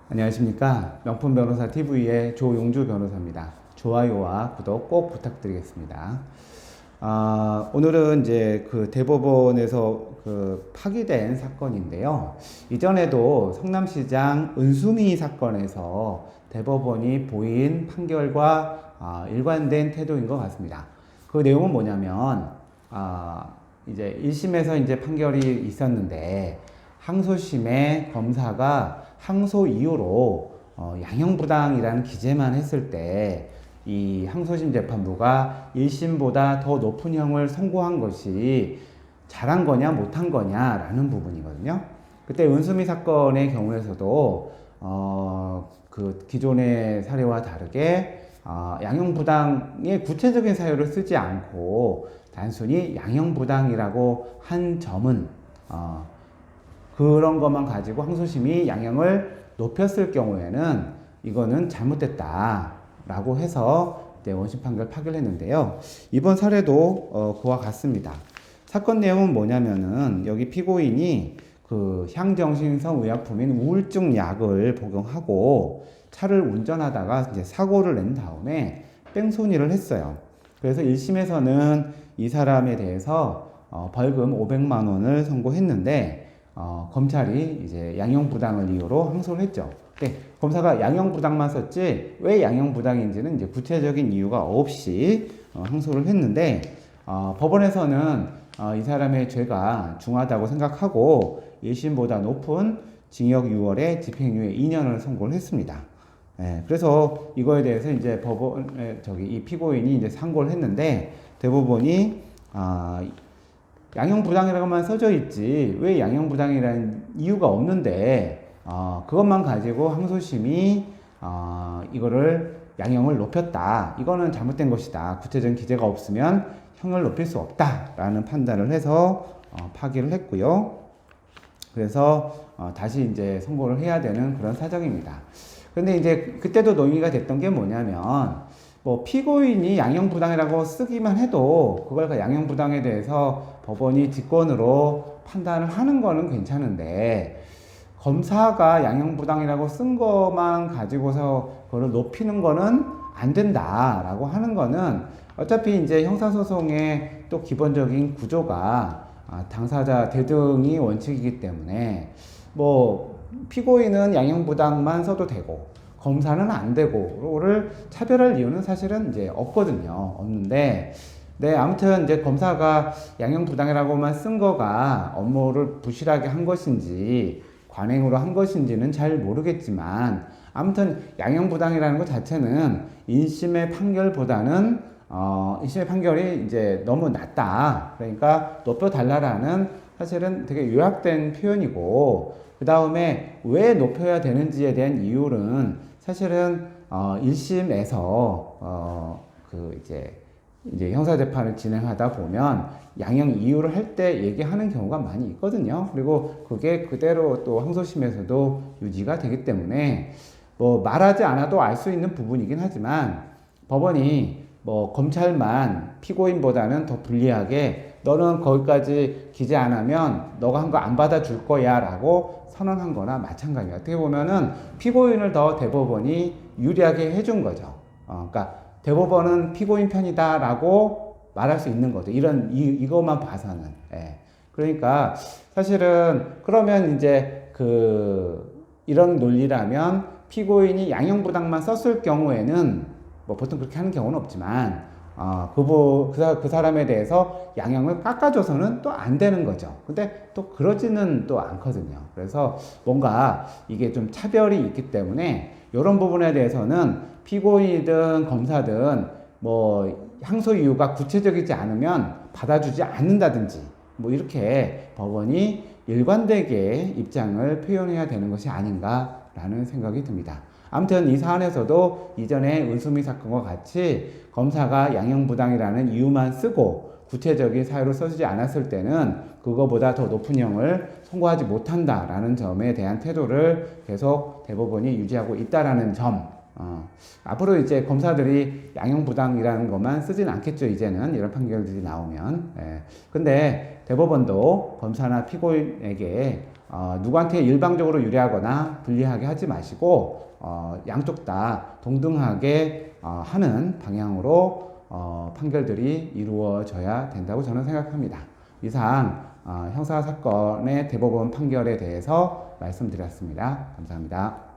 안녕하십니까. 명품 변호사 TV의 조용주 변호사입니다. 좋아요와 구독 꼭 부탁드리겠습니다. 오늘은 이제 그 대법원에서 파기된 사건인데요. 이전에도 성남시장 은수미 사건에서 대법원이 보인 판결과 일관된 태도인 것 같습니다. 그 내용은 뭐냐면, 이제 1심에서 이제 판결이 있었는데, 항소심의 검사가 항소 이유로 양형부당이라는 기재만 했을 때 이 항소심 재판부가 1심보다 더 높은 형을 선고한 것이 잘한 거냐 못한 거냐라는 부분이거든요. 그때 은수미 사건의 경우에서도 그 기존의 사례와 다르게 양형부당의 구체적인 사유를 쓰지 않고 단순히 양형부당이라고 한 점은 그런 것만 가지고 항소심이 양형을 높였을 경우에는 이거는 잘못됐다라고 해서 원심 판결 파기를 했는데요. 이번 사례도 그와 같습니다. 사건 내용은 뭐냐면은 여기 피고인이 그 향정신성의약품인 우울증 약을 복용하고 차를 운전하다가 이제 사고를 낸 다음에 뺑소니를 했어요. 그래서 1심에서는 이 사람에 대해서 벌금 500만 원을 선고했는데 검찰이 이제 양형부당을 이유로 항소를 했죠. 근데 검사가 양형부당만 썼지 왜 양형부당인지는 이제 구체적인 이유가 없이 항소를 했는데 법원에서는 이 사람의 죄가 중하다고 생각하고 1심보다 높은 징역 6월에 집행유예 2년을 선고를 했습니다. 그래서 이거에 대해서 이제 이 피고인이 이제 상고를 했는데 대법원이 양형부당이라고만 써져 있지 왜 양형부당이라는 이유가 없는데 그것만 가지고 항소심이 이거를 양형을 높였다. 이거는 잘못된 것이다. 구체적인 기재가 없으면 형을 높일 수 없다라는 판단을 해서 파기를 했고요. 그래서 다시 이제 선고를 해야 되는 그런 사정입니다. 근데 이제 그때도 논의가 됐던 게 뭐냐면 피고인이 양형부당이라고 쓰기만 해도 그걸 양형부당에 대해서 법원이 직권으로 판단을 하는 거는 괜찮은데 검사가 양형부당이라고 쓴 것만 가지고서 그걸 높이는 거는 안 된다라고 하는 거는 어차피 이제 형사소송의 또 기본적인 구조가 당사자 대등이 원칙이기 때문에 피고인은 양형부당만 써도 되고 검사는 안 되고를 차별할 이유는 사실은 이제 없거든요. 없는데, 아무튼 이제 검사가 양형부당이라고만 쓴 거가 업무를 부실하게 한 것인지, 관행으로 한 것인지는 잘 모르겠지만, 아무튼 양형부당이라는 것 자체는 1심의 판결보다는, 1심의 판결이 이제 너무 낮다. 그러니까 높여달라라는 사실은 되게 요약된 표현이고, 그 다음에 왜 높여야 되는지에 대한 이유는 사실은 1심에서 이제 형사재판을 진행하다 보면 양형 이유를 할 때 얘기하는 경우가 많이 있거든요. 그리고 그게 그대로 또 항소심에서도 유지가 되기 때문에 말하지 않아도 알 수 있는 부분이긴 하지만 법원이 검찰만 피고인보다는 더 불리하게 너는 거기까지 기재 안 하면 너가 한 거 안 받아줄 거야 라고 선언한 거나 마찬가지예요. 어떻게 보면은 피고인을 더 대법원이 유리하게 해준 거죠. 그러니까 대법원은 피고인 편이다 라고 말할 수 있는 거죠. 이것만 봐서는. 그러니까 사실은 그러면 이제 이런 논리라면 피고인이 양형부당만 썼을 경우에는 보통 그렇게 하는 경우는 없지만 그 사람에 대해서 양형을 깎아줘서는 또 안 되는 거죠. 근데 또 그러지는 또 않거든요. 그래서 뭔가 이게 좀 차별이 있기 때문에 이런 부분에 대해서는 피고인이든 검사든 항소 이유가 구체적이지 않으면 받아주지 않는다든지 이렇게 법원이 일관되게 입장을 표현해야 되는 것이 아닌가라는 생각이 듭니다. 아무튼 이 사안에서도 이전에 은수미 사건과 같이 검사가 양형부당이라는 이유만 쓰고 구체적인 사유를 써주지 않았을 때는 그거보다 더 높은 형을 선고하지 못한다라는 점에 대한 태도를 계속 대법원이 유지하고 있다라는 점, 앞으로 이제 검사들이 양형부당이라는 것만 쓰지는 않겠죠. 이제는 이런 판결들이 나오면. 예. 근데 대법원도 검사나 피고인에게 누구한테 일방적으로 유리하거나 불리하게 하지 마시고 양쪽 다 동등하게 하는 방향으로 판결들이 이루어져야 된다고 저는 생각합니다. 이상 형사사건의 대법원 판결에 대해서 말씀드렸습니다. 감사합니다.